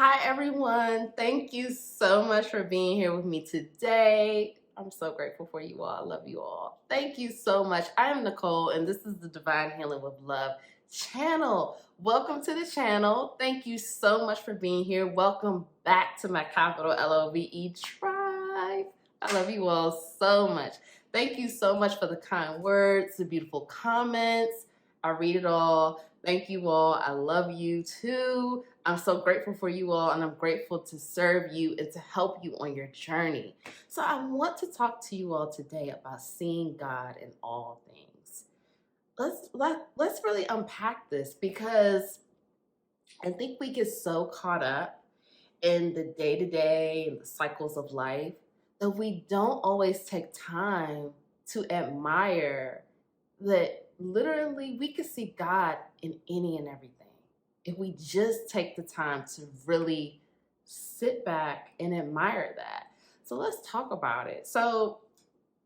Hi, everyone. Thank you so much for being here with me today. I'm so grateful for you all. I love you all. Thank you so much. I am Nicole, and this is the Divine Healing with Love channel. Welcome to the channel. Thank you so much for being here. Welcome back to my capital LOVE tribe. I love you all so much. Thank you so much for the kind words, the beautiful comments. I read it all. Thank you all. I love you too. I'm so grateful for you all, and I'm grateful to serve you and to help you on your journey. So I want to talk to you all today about seeing God in all things. Let's really unpack this, because I think we get so caught up in the day-to-day and the cycles of life that we don't always take time to admire that literally we can see God in any and everything if we just take the time to really sit back and admire that. So let's talk about it. So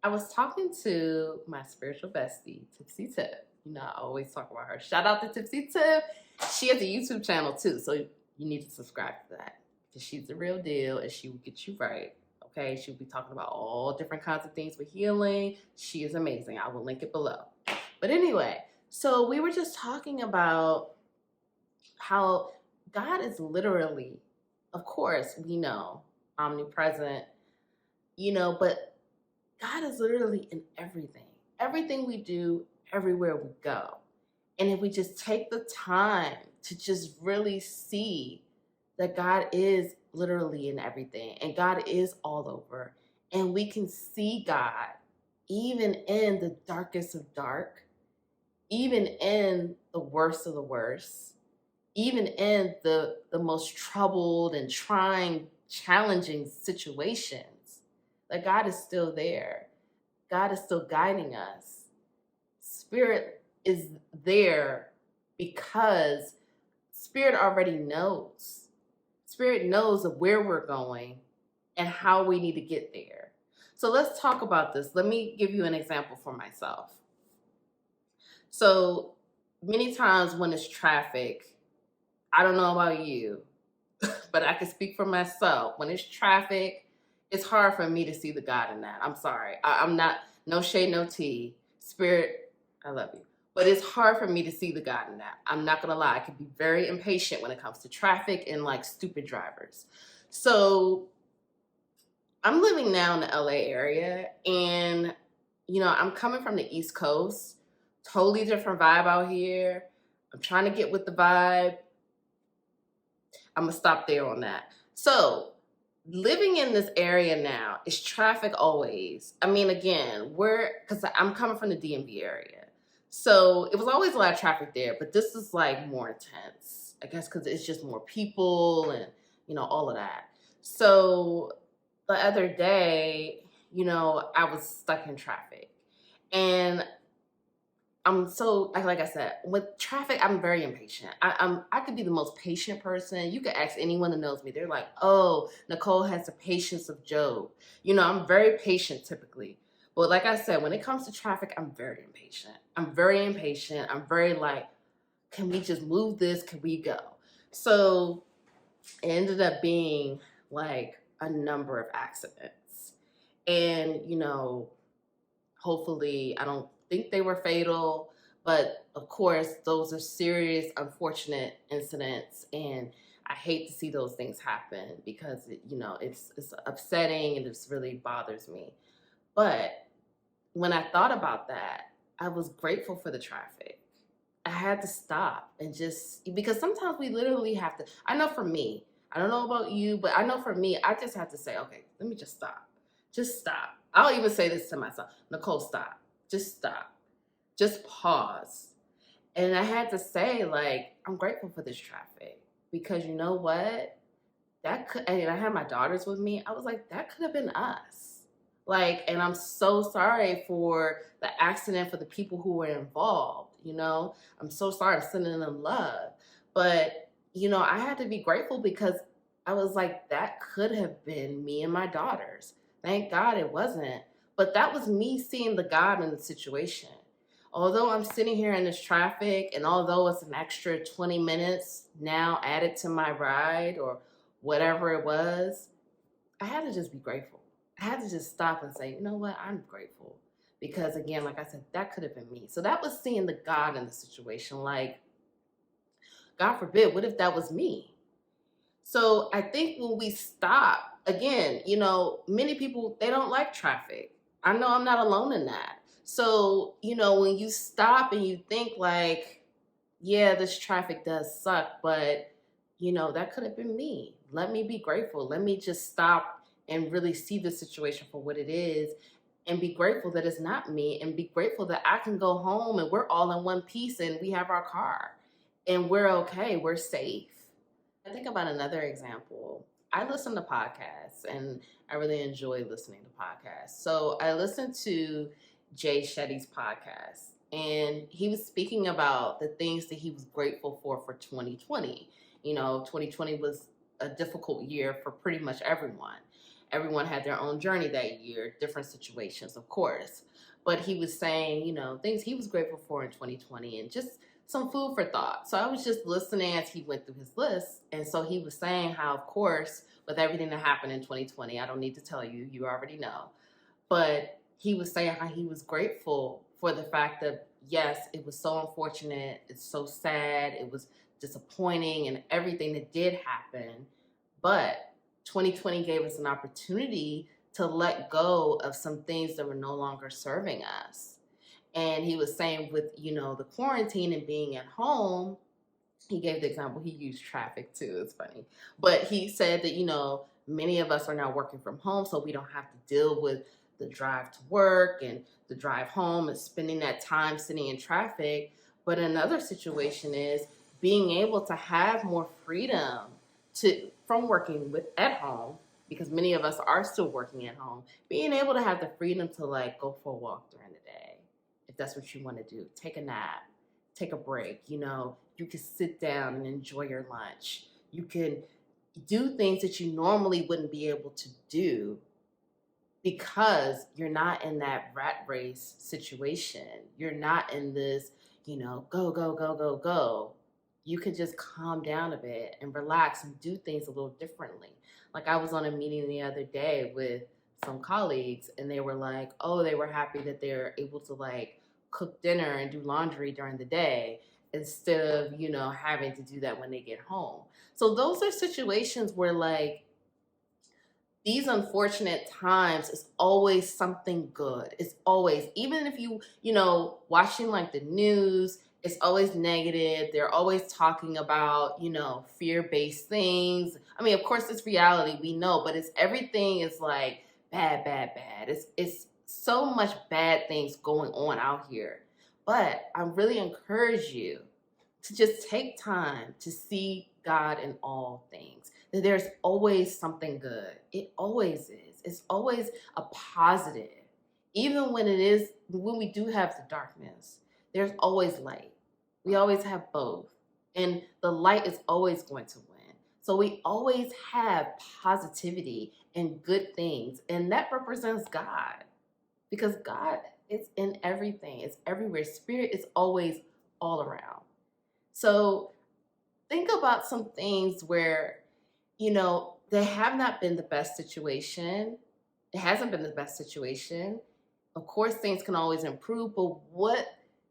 I was talking to my spiritual bestie, Tipsy Tip. You know, I always talk about her. Shout out to Tipsy Tip. She has a YouTube channel too, so you need to subscribe to that, because she's the real deal and she will get you right. Okay, she'll be talking about all different kinds of things with healing. She is amazing. I will link it below. But anyway, so we were just talking about how God is literally, of course, we know, omnipresent, but God is literally in everything. Everything we do, everywhere we go. And if we just take the time to just really see that God is literally in everything and God is all over, and we can see God even in the darkest of dark, even in the worst of the worst, even in the most troubled and trying, challenging situations, that God is still there. God is still guiding us. Spirit is there because Spirit already knows. Spirit knows of where we're going and how we need to get there. So let's talk about this. Let me give you an example for myself. So many times when it's traffic, I don't know about you, but I can speak for myself. When it's traffic, it's hard for me to see the God in that. I'm sorry. I'm not, no shade, no tea. Spirit, I love you. But it's hard for me to see the God in that. I'm not going to lie. I can be very impatient when it comes to traffic and like stupid drivers. So I'm living now in the LA area, and, I'm coming from the East Coast. Totally different vibe out here. I'm trying to get with the vibe. I'm going to stop there on that. So living in this area now, is traffic always? I mean, again, because I'm coming from the DMV area. So it was always a lot of traffic there, but this is like more intense, I guess, because it's just more people and, all of that. So the other day, I was stuck in traffic. And I'm so, like I said, with traffic, I'm very impatient. I could be the most patient person. You could ask anyone that knows me. They're like, oh, Nicole has the patience of Job. I'm very patient typically. But like I said, when it comes to traffic, I'm very impatient. I'm very like, can we just move this? Can we go? So it ended up being like a number of accidents. And, hopefully, I don't think they were fatal, but of course, those are serious, unfortunate incidents, and I hate to see those things happen because it's upsetting and it really bothers me. But when I thought about that, I was grateful for the traffic. I had to stop and just, because sometimes we literally have to. I know for me, I don't know about you, but I know for me, I just have to say, okay, let me just stop. Just stop. I'll even say this to myself, Nicole, stop. Just stop. Just pause. And I had to say, like, I'm grateful for this traffic, because you know what? And I had my daughters with me. I was like, that could have been us. Like, and I'm so sorry for the accident, for the people who were involved, I'm so sorry. I'm sending them love. But, I had to be grateful, because I was like, that could have been me and my daughters. Thank God it wasn't. But that was me seeing the God in the situation. Although I'm sitting here in this traffic, and although it's an extra 20 minutes now added to my ride, or whatever it was, I had to just be grateful. I had to just stop and say, you know what, I'm grateful. Because again, like I said, that could have been me. So that was seeing the God in the situation. Like, God forbid, what if that was me? So I think when we stop, again, many people, they don't like traffic. I know I'm not alone in that. So, when you stop and you think like, yeah, this traffic does suck, but that could have been me. Let me be grateful. Let me just stop and really see the situation for what it is and be grateful that it's not me and be grateful that I can go home and we're all in one piece and we have our car and we're okay. We're safe. I think about another example. I listen to podcasts and I really enjoy listening to podcasts. So I listened to Jay Shetty's podcast and he was speaking about the things that he was grateful for 2020. 2020 was a difficult year for pretty much everyone. Everyone had their own journey that year, different situations, of course. But he was saying, things he was grateful for in 2020 and just some food for thought. So I was just listening as he went through his list. And so he was saying how, of course, with everything that happened in 2020, I don't need to tell you, you already know. But he was saying how he was grateful for the fact that, yes, it was so unfortunate. It's so sad. It was disappointing and everything that did happen. But 2020 gave us an opportunity to let go of some things that were no longer serving us. And he was saying with, the quarantine and being at home, he gave the example, he used traffic too, it's funny. But he said that, many of us are now working from home, so we don't have to deal with the drive to work and the drive home and spending that time sitting in traffic. But another situation is being able to have more freedom from working at home, because many of us are still working at home, being able to have the freedom to like go for a walk during the day, if that's what you want to do, take a nap, take a break. You can sit down and enjoy your lunch. You can do things that you normally wouldn't be able to do because you're not in that rat race situation. You're not in this, go, go, go, go, go. You can just calm down a bit and relax and do things a little differently. Like I was on a meeting the other day with some colleagues and they were like, oh, they were happy that they're able to like cook dinner and do laundry during the day instead of, having to do that when they get home. So those are situations where like these unfortunate times is always something good. It's always, even if watching like the news, it's always negative. They're always talking about, fear-based things. I mean, of course, it's reality, we know, but everything is like bad, bad, bad. It's so much bad things going on out here. But I really encourage you to just take time to see God in all things. That there's always something good. It always is. It's always a positive. Even when we do have the darkness, there's always light. We always have both. And the light is always going to win. So we always have positivity and good things. And that represents God. Because God is in everything. It's everywhere. Spirit is always all around. So think about some things where, they have not been the best situation. It hasn't been the best situation. Of course, things can always improve, but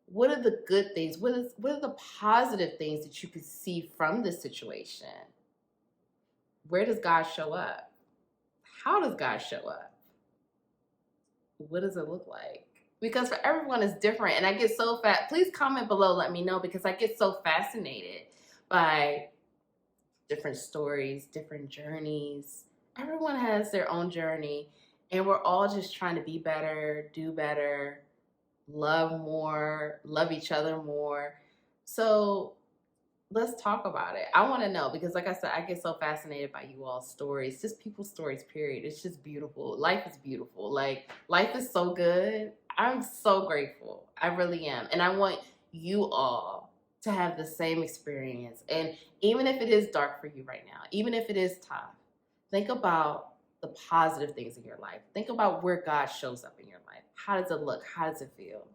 what are the good things? What are the positive things that you could see from this situation? Where does God show up? How does God show up? What does it look like? Because for everyone it's different. And I get so please comment below, let me know, because I get so fascinated by different stories, different journeys. Everyone has their own journey, and we're all just trying to be better, do better, love more, love each other more. So let's talk about it. I want to know, because like I said, I get so fascinated by you all's stories, just people's stories, period. It's just beautiful. Life is beautiful. Like, life is so good. I'm so grateful. I really am. And I want you all to have the same experience. And even if it is dark for you right now, even if it is tough, think about the positive things in your life. Think about where God shows up in your life. How does it look? How does it feel?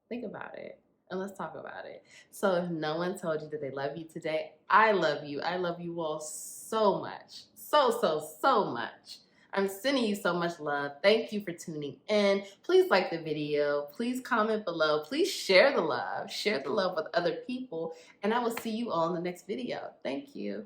Think about it. And let's talk about it. So if no one told you that they love you today, I love you. I love you all so so much. So much. I'm sending you so much love. Thank you for tuning in. Please like the video. Please comment below. Please share the love. Share the love with other people. And I will see you all in the next video. Thank you.